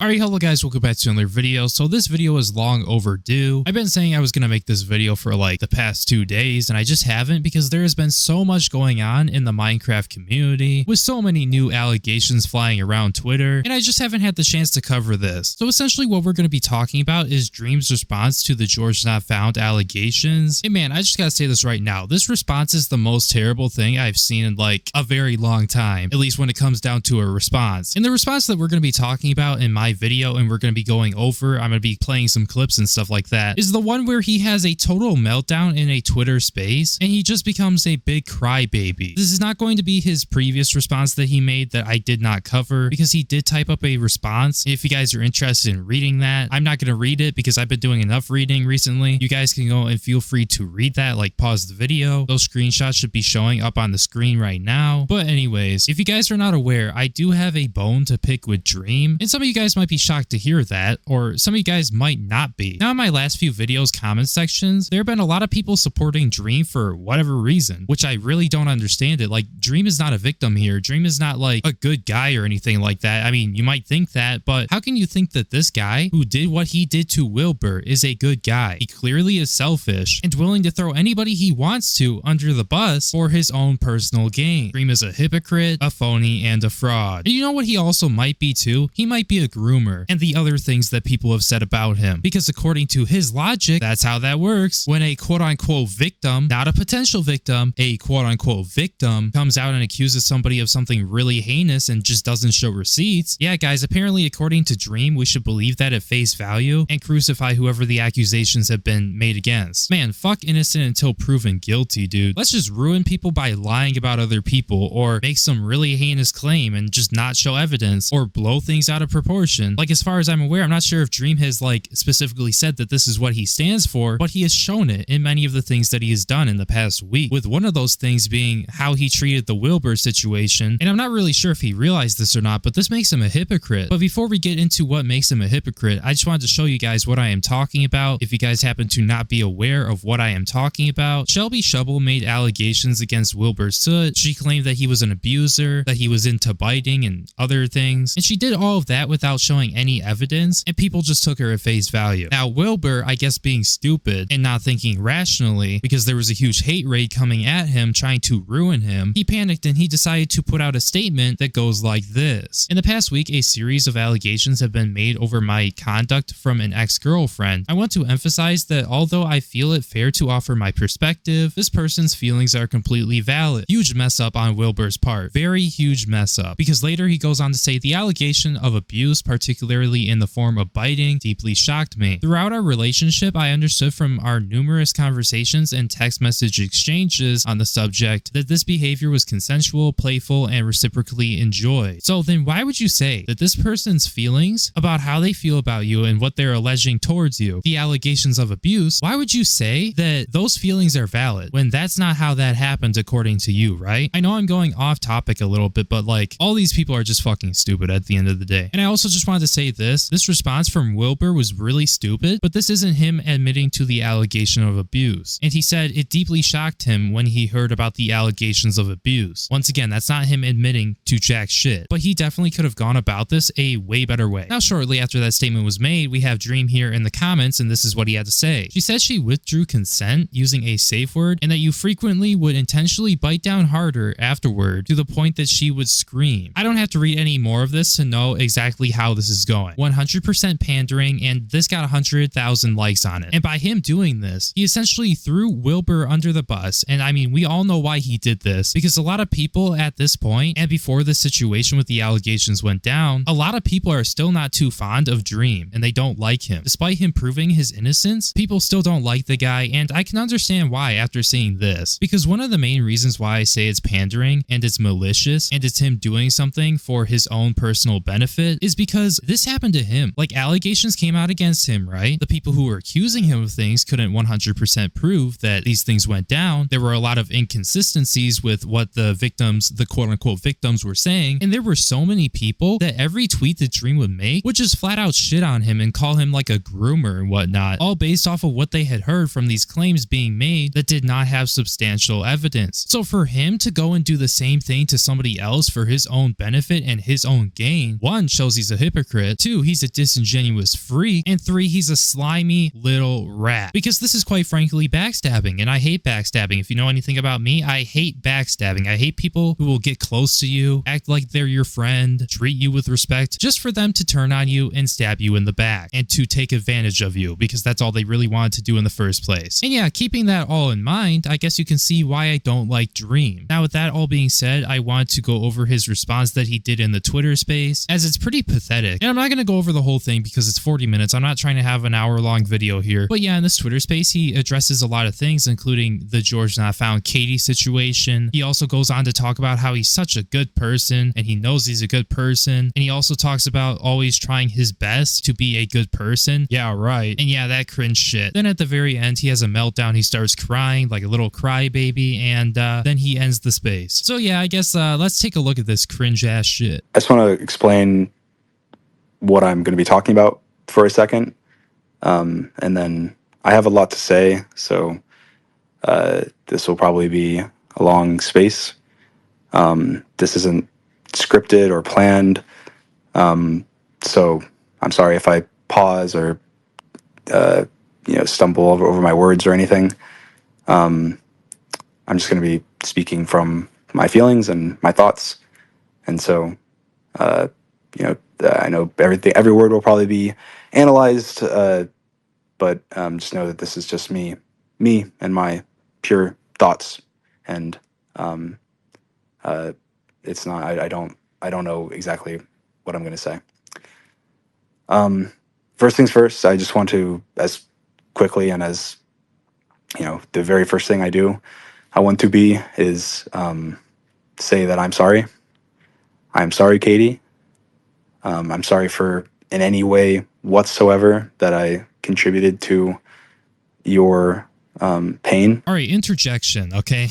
Alright, hello guys, welcome back to another video. So this video is long overdue. I've been saying I was going to make this video for like the past 2 days and I just haven't because there has been so much going on in the Minecraft community with so many new allegations flying around Twitter, and I just haven't had the chance to cover this. So essentially what we're going to be talking about is Dream's response to the georgenotfound allegations. Hey man, I just gotta say this right now. This response is the most terrible thing I've seen in like a very long time, at least when it comes down to a response. And the response that we're going to be talking about in my video and we're going to be going over, I'm going to be playing some clips and stuff like that, is the one where he has a total meltdown in a Twitter space and he just becomes a big crybaby. This is not going to be his previous response that he made that I did not cover because he did type up a response. If you guys are interested in reading that, I'm not going to read it because I've been doing enough reading recently. You guys can go and feel free to read that, like pause the video. Those screenshots should be showing up on the screen right now. But anyways, if you guys are not aware, I do have a bone to pick with Dream, and some of you guys might be shocked to hear that, or some of you guys might not be. Now in my last few videos comment sections, there have been a lot of people supporting Dream for whatever reason, which I really don't understand it. Like, Dream is not a victim here. Dream is not like a good guy or anything like that. I mean, you might think that, but how can you think that this guy who did what he did to Wilbur is a good guy? He clearly is selfish and willing to throw anybody he wants to under the bus for his own personal gain. Dream is a hypocrite, a phony, and a fraud. And you know what he also might be too? He might be a groomer, and the other things that people have said about him. Because according to his logic, that's how that works. When a quote-unquote victim, not a potential victim, a quote-unquote victim comes out and accuses somebody of something really heinous and just doesn't show receipts, yeah guys, apparently according to Dream, we should believe that at face value and crucify whoever the accusations have been made against. Man, fuck innocent until proven guilty, dude. Let's just ruin people by lying about other people, or make some really heinous claim and just not show evidence, or blow things out of proportion. Like, as far as I'm aware, I'm not sure if Dream has like specifically said that this is what he stands for, but he has shown it in many of the things that he has done in the past week, with one of those things being how he treated the Wilbur situation. And I'm not really sure if he realized this or not, but this makes him a hypocrite. But before we get into what makes him a hypocrite, I just wanted to show you guys what I am talking about. If you guys happen to not be aware of what I am talking about, Shelby Shovel made allegations against Wilbur Soot. She claimed that he was an abuser, that he was into biting and other things, and she did all of that without showing any evidence, and people just took her at face value. Now Wilbur, I guess being stupid and not thinking rationally, because there was a huge hate raid coming at him trying to ruin him, he panicked and he decided to put out a statement that goes like this. In the past week, a series of allegations have been made over my conduct from an ex-girlfriend. I want to emphasize that although I feel it fair to offer my perspective, this person's feelings are completely valid. Huge mess up on Wilbur's part. Very huge mess up. Because later he goes on to say the allegation of abuse, particularly in the form of biting, deeply shocked me. Throughout our relationship, I understood from our numerous conversations and text message exchanges on the subject that this behavior was consensual, playful, and reciprocally enjoyed. So then why would you say that this person's feelings about how they feel about you and what they're alleging towards you, the allegations of abuse, why would you say that those feelings are valid when that's not how that happened according to you, right? I know I'm going off topic a little bit, but like, all these people are just fucking stupid at the end of the day. And I also just wanted to say this response from Wilbur was really stupid, but this isn't him admitting to the allegation of abuse. And he said it deeply shocked him when he heard about the allegations of abuse. Once again, that's not him admitting to jack shit, but he definitely could have gone about this a way better way. Now, shortly after that statement was made, we have Dream here in the comments, and this is what he had to say. She said she withdrew consent using a safe word, and that you frequently would intentionally bite down harder afterward to the point that she would scream. I don't have to read any more of this to know exactly how this is going. 100% pandering, and this got 100,000 likes on it. And by him doing this, he essentially threw Wilbur under the bus. And I mean, we all know why he did this, because a lot of people at this point, and before this situation with the allegations went down, a lot of people are still not too fond of Dream, and they don't like him. Despite him proving his innocence, people still don't like the guy, and I can understand why after seeing this, because one of the main reasons why I say it's pandering and it's malicious and it's him doing something for his own personal benefit is because this happened to him. Like, allegations came out against him, right? The people who were accusing him of things couldn't 100% prove that these things went down. There were a lot of inconsistencies with what the victims, the quote-unquote victims, were saying, and there were so many people that every tweet that Dream would make would just flat out shit on him and call him like a groomer and whatnot, all based off of what they had heard from these claims being made that did not have substantial evidence. So for him to go and do the same thing to somebody else for his own benefit and his own gain, one, shows he's a hypocrite, hypocrite. 2, he's a disingenuous freak. And 3, he's a slimy little rat. Because this is quite frankly backstabbing, and I hate backstabbing. If you know anything about me, I hate backstabbing. I hate people who will get close to you, act like they're your friend, treat you with respect, just for them to turn on you and stab you in the back, and to take advantage of you, because that's all they really wanted to do in the first place. And yeah, keeping that all in mind, I guess you can see why I don't like Dream. Now, with that all being said, I want to go over his response that he did in the Twitter space, as it's pretty pathetic. And I'm not going to go over the whole thing because it's 40 minutes. I'm not trying to have an hour-long video here. But yeah, in this Twitter space, he addresses a lot of things, including the George Not Found Katie situation. He also goes on to talk about how he's such a good person, and he knows he's a good person. And he also talks about always trying his best to be a good person. Yeah, right. And yeah, that cringe shit. Then at the very end, he has a meltdown. He starts crying like a little crybaby, and then he ends the space. So yeah, I guess let's take a look at this cringe ass shit. I just want to explain what I'm going to be talking about for a second. And then I have a lot to say, so this will probably be a long space. This isn't scripted or planned. So I'm sorry if I pause or, stumble over my words or anything. I'm just going to be speaking from my feelings and my thoughts. And so, I know every word will probably be analyzed, but just know that this is just me and my pure thoughts. And it's not. I don't know exactly what I'm going to say. First things first, I just want to, as quickly and as the very first thing I want to be is say that I'm sorry. I'm sorry, Katie. I'm sorry for in any way whatsoever that I contributed to your pain. All right, interjection, okay?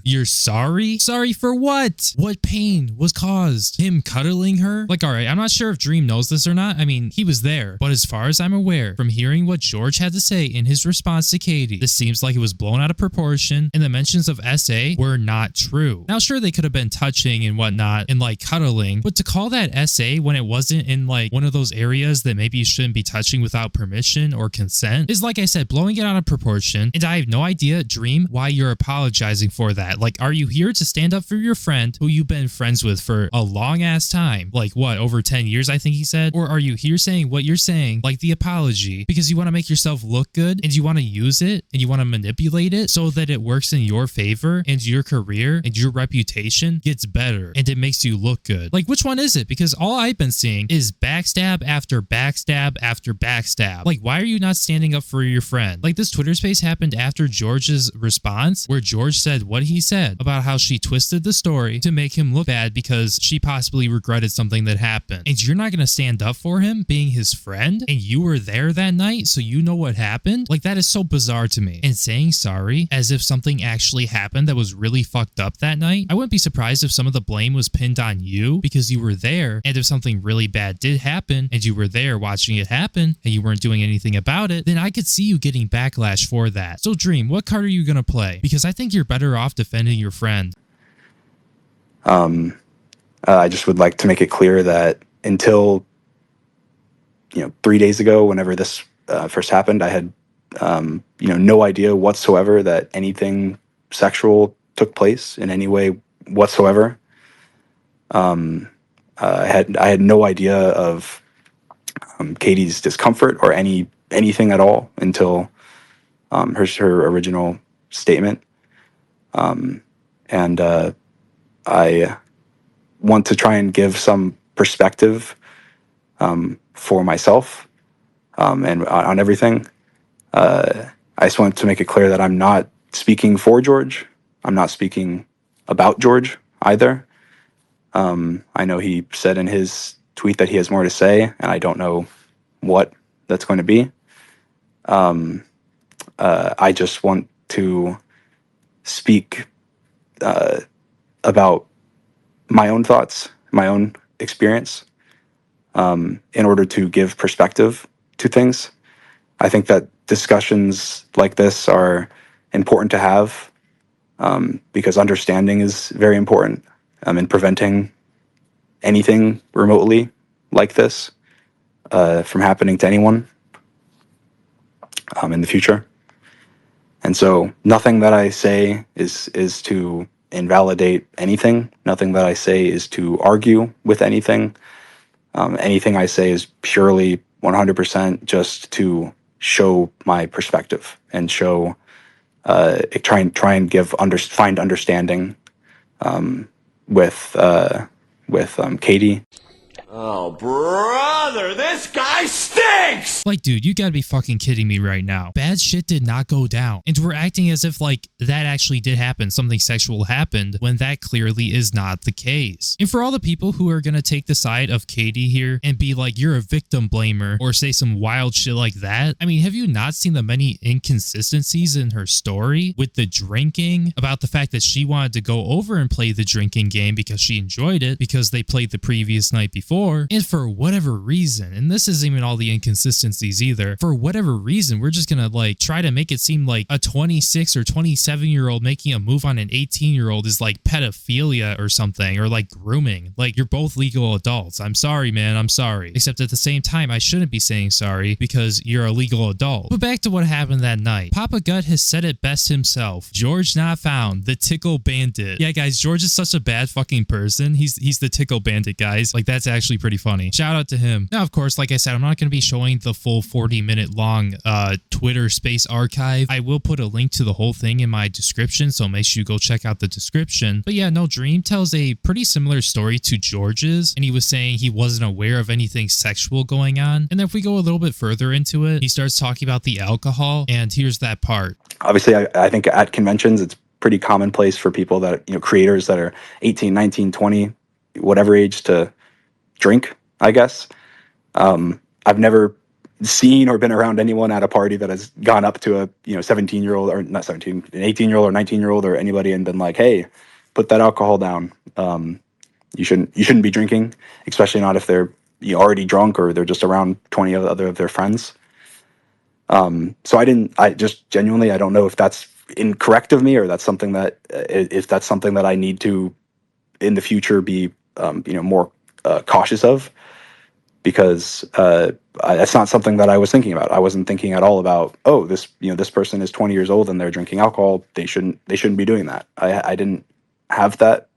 You're sorry? Sorry for what? What pain was caused? Him cuddling her? Like, all right, I'm not sure if Dream knows this or not. I mean, he was there. But as far as I'm aware, from hearing what George had to say in his response to Katie, this seems like it was blown out of proportion, and the mentions of SA were not true. Now, sure, they could have been touching and whatnot, and like cuddling, but to call that SA when it wasn't in like one of those areas that maybe you shouldn't be touching without permission or consent is, like I said, blowing it out of proportion. And I have no idea, Dream, why you're apologizing for that. Like, are you here to stand up for your friend who you've been friends with for a long ass time? Like, what, over 10 years, I think he said? Or are you here saying what you're saying, like the apology, because you want to make yourself look good and you want to use it and you want to manipulate it so that it works in your favor and your career and your reputation gets better and it makes you look good? Like, which one is it? Because all I've been seeing is backstab after backstab after backstab. Like, why are you not standing up for your friend? Like, this Twitter space happened after George's response, where George said what he said about how she twisted the story to make him look bad because she possibly regretted something that happened. And you're not going to stand up for him being his friend, and you were there that night, so you know what happened? Like, that is so bizarre to me. And saying sorry as if something actually happened that was really fucked up that night, I wouldn't be surprised if some of the blame was pinned on you because you were there, and if something really bad did happen and you were there watching it happen and you weren't doing anything about it, then I could see you getting backlash for that. So Dream, what card are you going to play? Because I think you're better off defending your friend. I just would like to make it clear that until 3 days ago, whenever this first happened, I had no idea whatsoever that anything sexual took place in any way whatsoever. I had no idea of Katie's discomfort or anything at all until her original statement. And I want to try and give some perspective for myself and on everything. I just want to make it clear that I'm not speaking for George. I'm not speaking about George either. I know he said in his tweet that he has more to say, and I don't know what that's going to be. I just want to speak about my own thoughts, my own experience, in order to give perspective to things. I think that discussions like this are important to have because understanding is very important in preventing anything remotely like this from happening to anyone in the future. And so nothing that I say is to invalidate anything. Nothing that I say is to argue with anything. Anything I say is purely 100% just to show my perspective and show, try and find understanding with Katie. Oh, brother, this guy stinks! Like, dude, you gotta be fucking kidding me right now. Bad shit did not go down. And we're acting as if, like, that actually did happen. Something sexual happened when that clearly is not the case. And for all the people who are gonna take the side of Katie here and be like, you're a victim blamer, or say some wild shit like that, I mean, have you not seen the many inconsistencies in her story with the drinking, about the fact that she wanted to go over and play the drinking game because she enjoyed it, because they played the previous night before, and for whatever reason, and this isn't even all the inconsistencies either, for whatever reason, we're just gonna like try to make it seem like a 26 or 27-year-old making a move on an 18-year-old is like pedophilia or something, or like grooming. Like, you're both legal adults. I'm sorry, man, I'm sorry. Except at the same time, I shouldn't be saying sorry because you're a legal adult. But back to what happened that night. Papa Gut has said it best himself. George Not Found, the Tickle Bandit. Yeah, guys, George is such a bad fucking person. He's the Tickle Bandit, guys. Like, that's actually pretty funny. Shout out to him. Now, of course, like I said, I'm not going to be showing the full 40-minute long Twitter space archive. I will put a link to the whole thing in my description, so make sure you go check out the description. But yeah, no, Dream tells a pretty similar story to George's, and he was saying he wasn't aware of anything sexual going on. And then if we go a little bit further into it, he starts talking about the alcohol, and here's that part. Obviously, I think at conventions, it's pretty commonplace for people that, creators that are 18, 19, 20, whatever age, to drink, I guess. I've never seen or been around anyone at a party that has gone up to a 17-year-old, or not 17, an 18-year-old or 19-year-old or anybody, and been like, hey, put that alcohol down. You shouldn't be drinking, especially not if they're already drunk or they're just around 20 other of their friends. So I just genuinely, I don't know if that's incorrect of me, or that's something that if that's something that I need to in the future be more cautious of, because that's not something that I was thinking about. I wasn't thinking at all about, oh, this person is 20 years old and they're drinking alcohol. They shouldn't be doing that. I didn't have that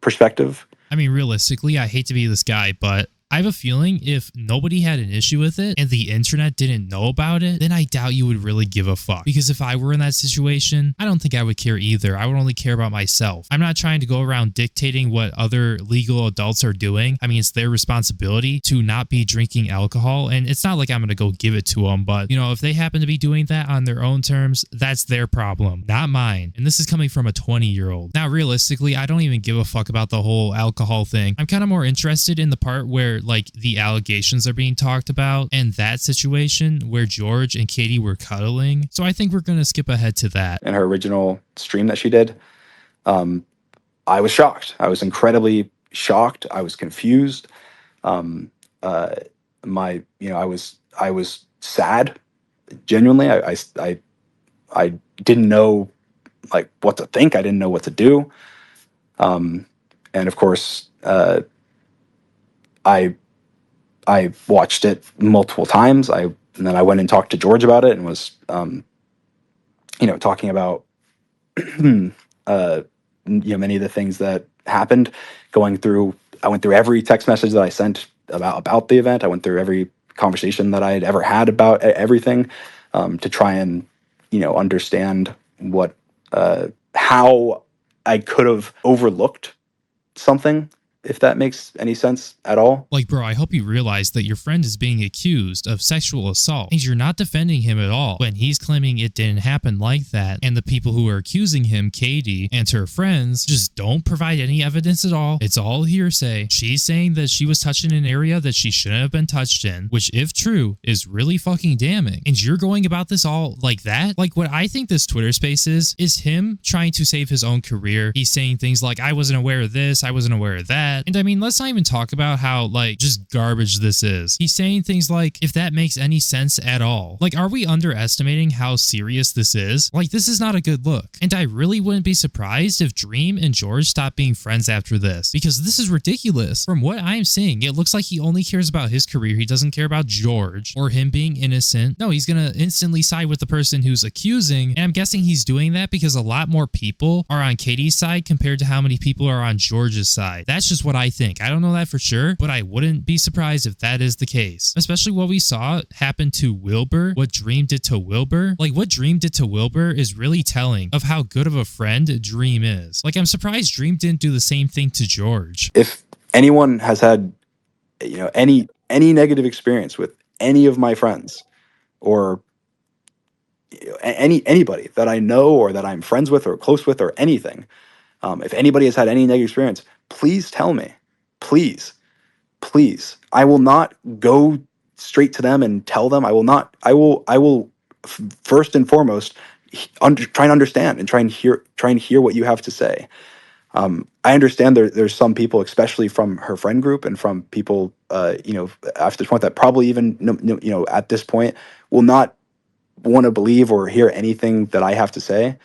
perspective. I mean, realistically, I hate to be this guy, but I have a feeling if nobody had an issue with it and the internet didn't know about it, then I doubt you would really give a fuck. Because if I were in that situation, I don't think I would care either. I would only care about myself. I'm not trying to go around dictating what other legal adults are doing. I mean, it's their responsibility to not be drinking alcohol, and it's not like I'm going to go give it to them, but, if they happen to be doing that on their own terms, that's their problem, not mine. And this is coming from a 20-year-old. Now, realistically, I don't even give a fuck about the whole alcohol thing. I'm kind of more interested in the part where like the allegations are being talked about, and that situation where George and Katie were cuddling. So I think we're going to skip ahead to that. In her original stream that she did, I was shocked. I was incredibly shocked. I was confused. I was sad. Genuinely, I didn't know like what to think. I didn't know what to do. And of course, I watched it multiple times. And then I went and talked to George about it and was, talking about, many of the things that happened. I went through every text message that I sent about the event. I went through every conversation that I had ever had about everything, to try and, understand how I could have overlooked something, if that makes any sense at all. Like, bro, I hope you realize that your friend is being accused of sexual assault, and you're not defending him at all when he's claiming it didn't happen like that, and the people who are accusing him, Katie and her friends, just don't provide any evidence at all. It's all hearsay. She's saying that she was touched in an area that she shouldn't have been touched in, which, if true, is really fucking damning. And you're going about this all like that? Like, what I think this Twitter space is him trying to save his own career. He's saying things like, I wasn't aware of this, I wasn't aware of that. that. And I mean, let's not even talk about how like just garbage this is. He's saying things like, if that makes any sense at all. Like, are we underestimating how serious this is? Like, this is not a good look. And I really wouldn't be surprised if Dream and George stop being friends after this, because this is ridiculous. From what I'm seeing, it looks like he only cares about his career. He doesn't care about George or him being innocent. No, he's gonna instantly side with the person who's accusing. And I'm guessing he's doing that because a lot more people are on Katie's side compared to how many people are on George's side. That's just what I think. I don't know that for sure, but I wouldn't be surprised if that is the case. Especially what we saw happen to Wilbur, what Dream did to Wilbur. Like, what Dream did to Wilbur is really telling of how good of a friend Dream is. Like, I'm surprised Dream didn't do the same thing to George. If anyone has had, any negative experience with any of my friends, or anybody that I know or that I'm friends with or close with or anything, if anybody has had any negative experience, please tell me. Please. I will not go straight to them and tell them. I will first and foremost try and understand and try and hear what you have to say. I understand there's some people, especially from her friend group and from people, after this point, that probably even, at this point will not want to believe or hear anything that I have to say.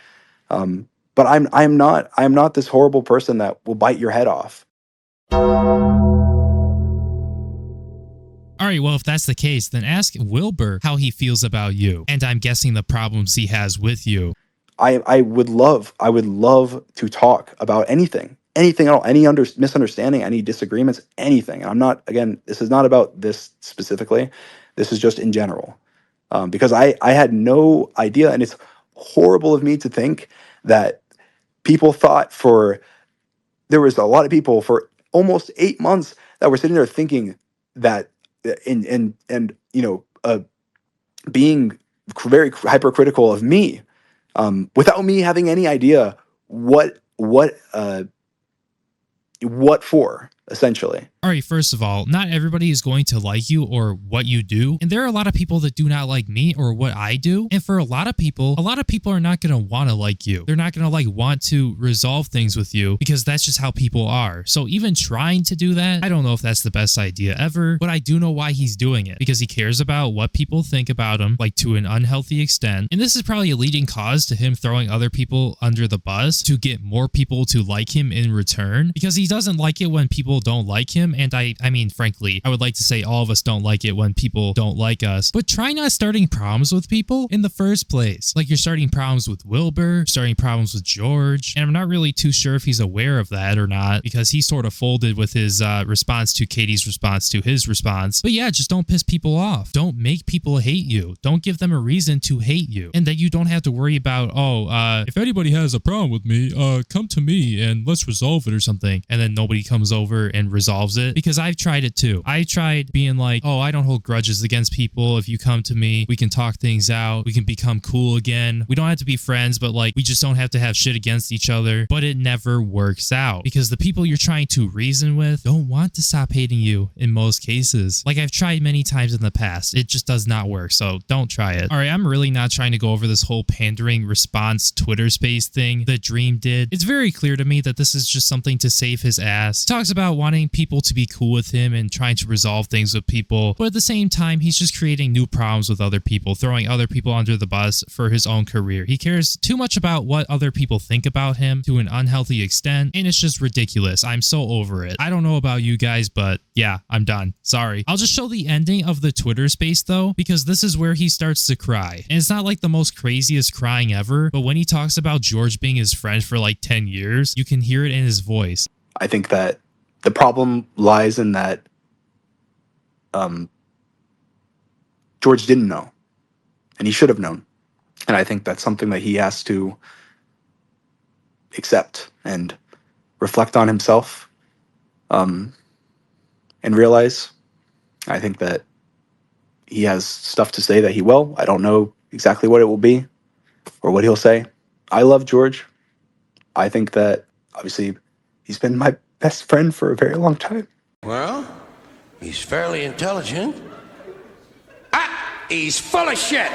But I'm not this horrible person that will bite your head off. All right, well, if that's the case, then ask Wilbur how he feels about you. And I'm guessing the problems he has with you. I would love to talk about anything at all, any misunderstanding, any disagreements, anything. And I'm not, again, this is not about this specifically. This is just in general. Because I had no idea, and it's horrible of me to think that people thought there was a lot of people for almost 8 months that were sitting there thinking that, being very hypercritical of me, without me having any idea what for, essentially. All right, first of all, not everybody is going to like you or what you do. And there are a lot of people that do not like me or what I do. And for a lot of people are not going to want to like you. They're not going to want to resolve things with you because that's just how people are. So even trying to do that, I don't know if that's the best idea ever, but I do know why he's doing it, because he cares about what people think about him, like to an unhealthy extent. And this is probably a leading cause to him throwing other people under the bus to get more people to like him in return, because he doesn't like it when people don't like him. And I mean, frankly, I would like to say all of us don't like it when people don't like us, but try not starting problems with people in the first place. Like, you're starting problems with Wilbur, starting problems with George, and I'm not really too sure if he's aware of that or not, because he sort of folded with his response to Katie's response to his response. But yeah, just don't piss people off. Don't make people hate you. Don't give them a reason to hate you. And that you don't have to worry about, if anybody has a problem with me, come to me and let's resolve it or something. And then nobody comes over and resolves it, because I've tried it too. I tried being like, I don't hold grudges against people. If you come to me, we can talk things out. We can become cool again. We don't have to be friends, but like, we just don't have to have shit against each other. But it never works out, because the people you're trying to reason with don't want to stop hating you in most cases. Like, I've tried many times in the past. It just does not work. So don't try it. All right, I'm really not trying to go over this whole pandering response Twitter space thing that Dream did. It's very clear to me that this is just something to save his ass. He talks about wanting people to be cool with him and trying to resolve things with people, but at the same time, he's just creating new problems with other people, throwing other people under the bus for his own career. He cares too much about what other people think about him to an unhealthy extent, and it's just ridiculous. I'm so over it. I don't know about you guys, but yeah, I'm done. Sorry. I'll just show the ending of the Twitter space though, because this is where he starts to cry. And it's not like the most craziest crying ever, but when he talks about George being his friend for like 10 years, you can hear it in his voice. I think that the problem lies in that George didn't know, and he should have known. And I think that's something that he has to accept and reflect on himself, and realize. I think that he has stuff to say that he will. I don't know exactly what it will be or what he'll say. I love George. I think that, obviously, he's been my best friend for a very long time. Well, he's fairly intelligent. He's full of shit.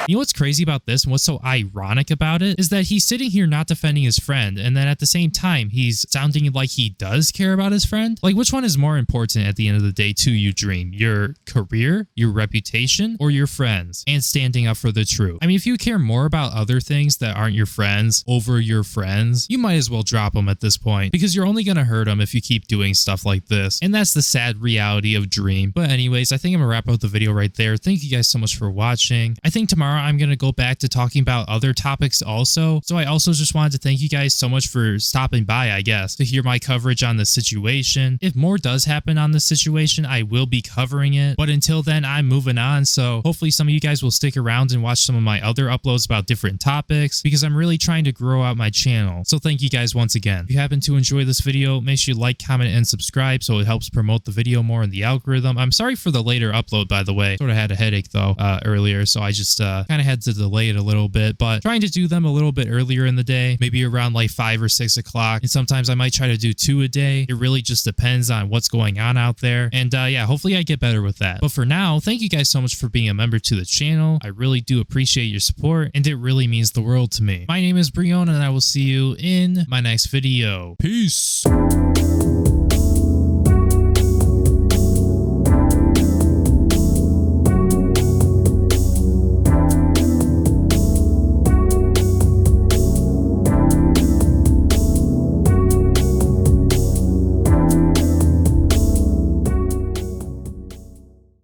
You know what's crazy about this and what's so ironic about it is that he's sitting here not defending his friend, and then at the same time he's sounding like he does care about his friend. Like, which one is more important at the end of the day to you, Dream? Your career, your reputation, or your friends? And standing up for the truth. I mean, if you care more about other things that aren't your friends over your friends, you might as well drop them at this point, because you're only gonna hurt them if you keep doing stuff like this. And that's the sad reality of Dream. But anyways, I think I'm gonna wrap up the video right there. Thank you guys so much for watching. I think tomorrow I'm gonna go back to talking about other topics also. So I also just wanted to thank you guys so much for stopping by, I guess, to hear my coverage on the situation. If more does happen on this situation, I will be covering it. But until then, I'm moving on. So hopefully some of you guys will stick around and watch some of my other uploads about different topics, because I'm really trying to grow out my channel. So thank you guys once again. If you happen to enjoy this video, make sure you like, comment, and subscribe so it helps promote the video more in the algorithm. I'm sorry for the later upload, by the way. Sort of had a headache though earlier, so I just kind of had to delay it a little bit, but trying to do them a little bit earlier in the day, maybe around like 5 or 6 o'clock. And sometimes I might try to do 2 a day. It really just depends on what's going on out there. And yeah, hopefully I get better with that. But for now, thank you guys so much for being a member to the channel. I really do appreciate your support, and it really means the world to me. My name is Breone, and I will see you in my next video. Peace.